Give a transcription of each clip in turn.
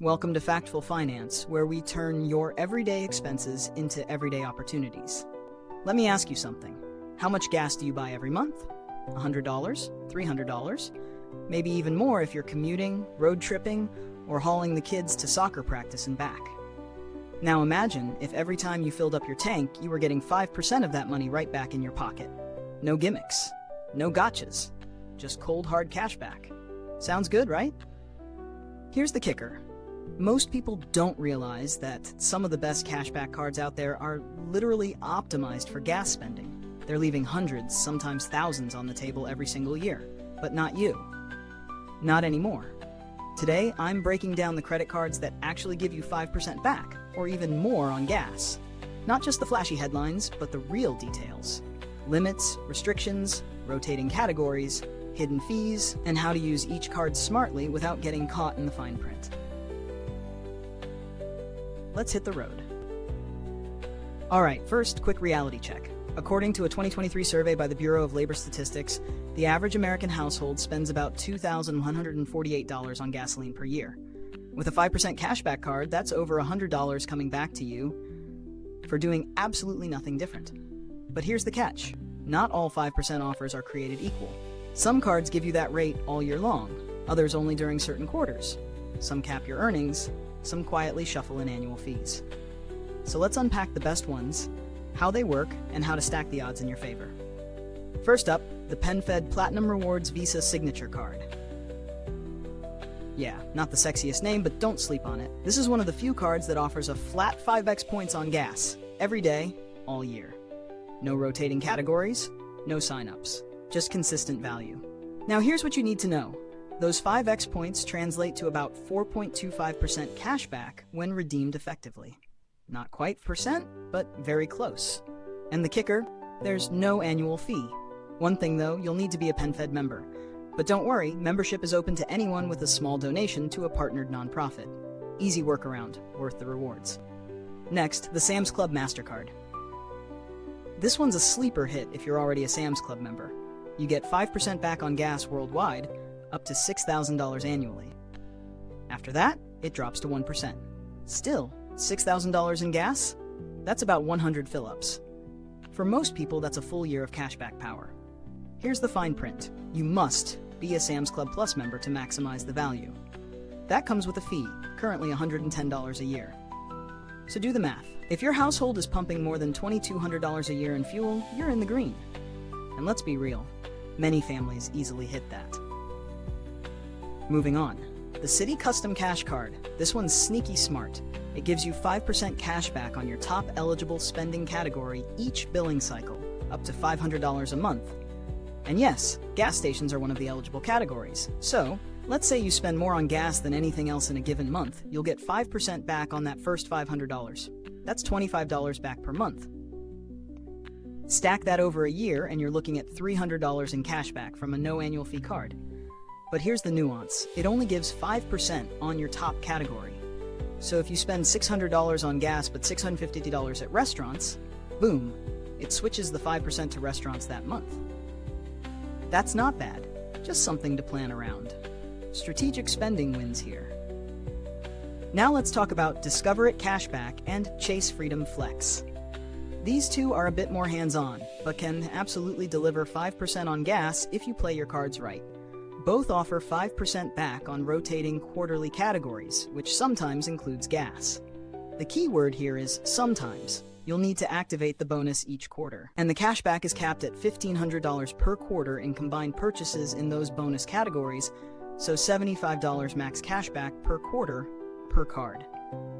Welcome to Factful Finance, where we turn your everyday expenses into everyday opportunities. Let me ask you something. How much gas do you buy every month? $100? $300? Maybe even more if you're commuting, road tripping, or hauling the kids to soccer practice and back. Now imagine if every time you filled up your tank, you were getting 5% of that money right back in your pocket. No gimmicks, no gotchas, just cold hard cash back. Sounds good, right? Here's the kicker. Most people don't realize that some of the best cashback cards out there are literally optimized for gas spending. They're leaving hundreds, sometimes thousands on the table every single year. But not you. Not anymore. Today, I'm breaking down the credit cards that actually give you 5% back, or even more on gas. Not just the flashy headlines, but the real details. Limits, restrictions, rotating categories, hidden fees, and how to use each card smartly without getting caught in the fine print. Let's hit the road. Alright, first, quick reality check. According to a 2023 survey by the Bureau of Labor Statistics, the average American household spends about $2,148 on gasoline per year. With a 5% cashback card, that's over $100 coming back to you for doing absolutely nothing different. But here's the catch. Not all 5% offers are created equal. Some cards give you that rate all year long, others only during certain quarters. Some cap your earnings, some quietly shuffle in annual fees. So let's unpack the best ones, how they work, and how to stack the odds in your favor. First up, the PenFed Platinum Rewards Visa Signature Card. Yeah, not the sexiest name, but don't sleep on it. This is one of the few cards that offers a flat 5x points on gas, every day, all year. No rotating categories, no sign-ups, just consistent value. Now here's what you need to know. Those 5x points translate to about 4.25% cash back when redeemed effectively. Not quite percent, but very close. And the kicker, there's no annual fee. One thing though, you'll need to be a PenFed member. But don't worry, membership is open to anyone with a small donation to a partnered nonprofit. Easy workaround, worth the rewards. Next, the Sam's Club MasterCard. This one's a sleeper hit if you're already a Sam's Club member. You get 5% back on gas worldwide, up to $6,000 annually. After that, it drops to 1%. Still, $6,000 in gas? That's about 100 fill-ups. For most people, that's a full year of cashback power. Here's the fine print. You must be a Sam's Club Plus member to maximize the value. That comes with a fee, currently $110 a year. So do the math. If your household is pumping more than $2,200 a year in fuel, you're in the green. And let's be real, many families easily hit that. Moving on, the Citi Custom Cash Card. This one's sneaky smart. It gives you 5% cash back on your top eligible spending category each billing cycle, up to $500 a month. And yes, gas stations are one of the eligible categories. So, let's say you spend more on gas than anything else in a given month, you'll get 5% back on that first $500. That's $25 back per month. Stack that over a year and you're looking at $300 in cash back from a no annual fee card. But here's the nuance. It only gives 5% on your top category. So if you spend $600 on gas but $650 at restaurants, boom, it switches the 5% to restaurants that month. That's not bad, just something to plan around. Strategic spending wins here. Now let's talk about Discover It Cashback and Chase Freedom Flex. These two are a bit more hands-on, but can absolutely deliver 5% on gas if you play your cards right. Both offer 5% back on rotating quarterly categories, which sometimes includes gas. The key word here is sometimes. You'll need to activate the bonus each quarter. And the cashback is capped at $1,500 per quarter in combined purchases in those bonus categories, so $75 max cashback per quarter per card.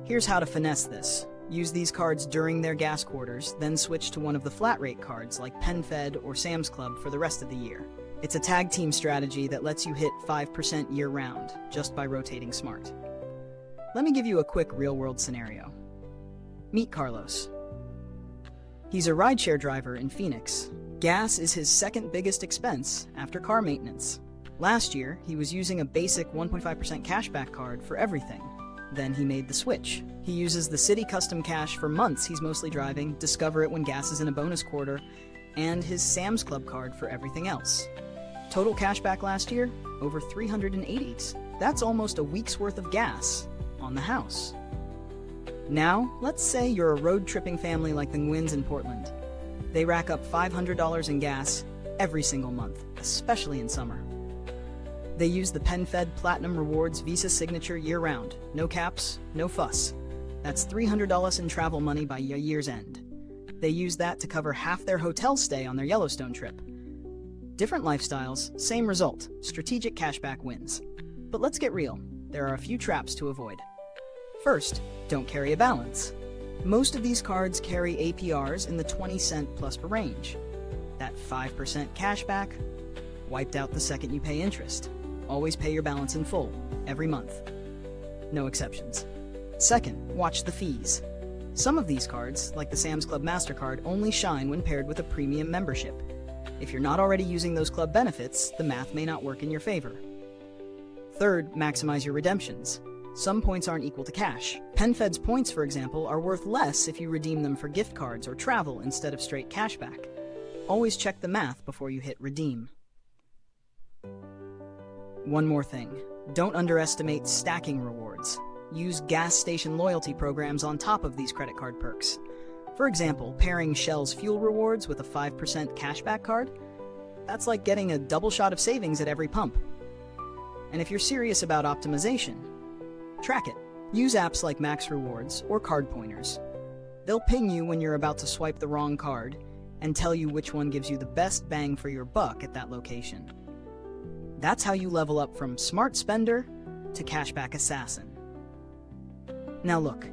Here's how to finesse this. Use these cards during their gas quarters, then switch to one of the flat rate cards like PenFed or Sam's Club for the rest of the year. It's a tag team strategy that lets you hit 5% year-round, just by rotating smart. Let me give you a quick real-world scenario. Meet Carlos. He's a rideshare driver in Phoenix. Gas is his second biggest expense after car maintenance. Last year, he was using a basic 1.5% cashback card for everything. Then he made the switch. He uses the Citi Custom Cash for months he's mostly driving, Discover It when gas is in a bonus quarter, and his Sam's Club card for everything else. Total cashback last year, over $380. That's almost a week's worth of gas. on the house. Now, let's say you're a road-tripping family like the Nguyen's in Portland. They rack up $500 in gas every single month, especially in summer. They use the PenFed Platinum Rewards Visa Signature year-round. No caps, no fuss. That's $300 in travel money by year's end. They use that to cover half their hotel stay on their Yellowstone trip. Different lifestyles, same result. Strategic cashback wins. But let's get real. There are a few traps to avoid. First, don't carry a balance. Most of these cards carry APRs in the 20-cent plus per range. That 5% cashback, wiped out the second you pay interest. Always pay your balance in full, every month. No exceptions. Second, watch the fees. Some of these cards, like the Sam's Club MasterCard, only shine when paired with a premium membership. If you're not already using those club benefits, the math may not work in your favor. Third, maximize your redemptions. Some points aren't equal to cash. PenFed's points, for example, are worth less if you redeem them for gift cards or travel instead of straight cashback. Always check the math before you hit redeem. One more thing, don't underestimate stacking rewards. Use gas station loyalty programs on top of these credit card perks. For example, pairing Shell's fuel rewards with a 5% cashback card, that's like getting a double shot of savings at every pump. And if you're serious about optimization, track it. Use apps like Max Rewards or card pointers. They'll ping you when you're about to swipe the wrong card and tell you which one gives you the best bang for your buck at that location. That's how you level up from smart spender to cashback assassin. Now look,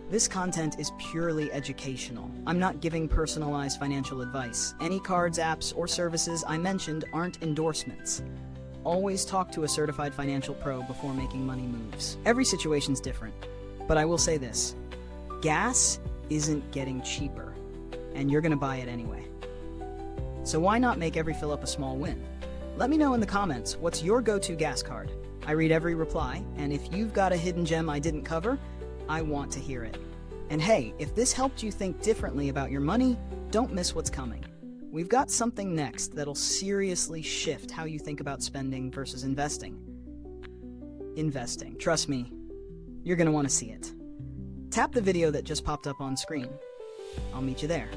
this content is purely educational. I'm not giving personalized financial advice. Any cards, apps, or services I mentioned aren't endorsements. Always talk to a certified financial pro before making money moves. Every situation's different, but I will say this. Gas isn't getting cheaper, and you're gonna buy it anyway. So why not make every fill up a small win? Let me know in the comments, what's your go-to gas card? I read every reply, and if you've got a hidden gem I didn't cover, I want to hear it. And hey, if this helped you think differently about your money, don't miss what's coming. We've got something next that'll seriously shift how you think about spending versus investing. Investing. Trust me, you're going to want to see it. Tap the video that just popped up on screen. I'll meet you there.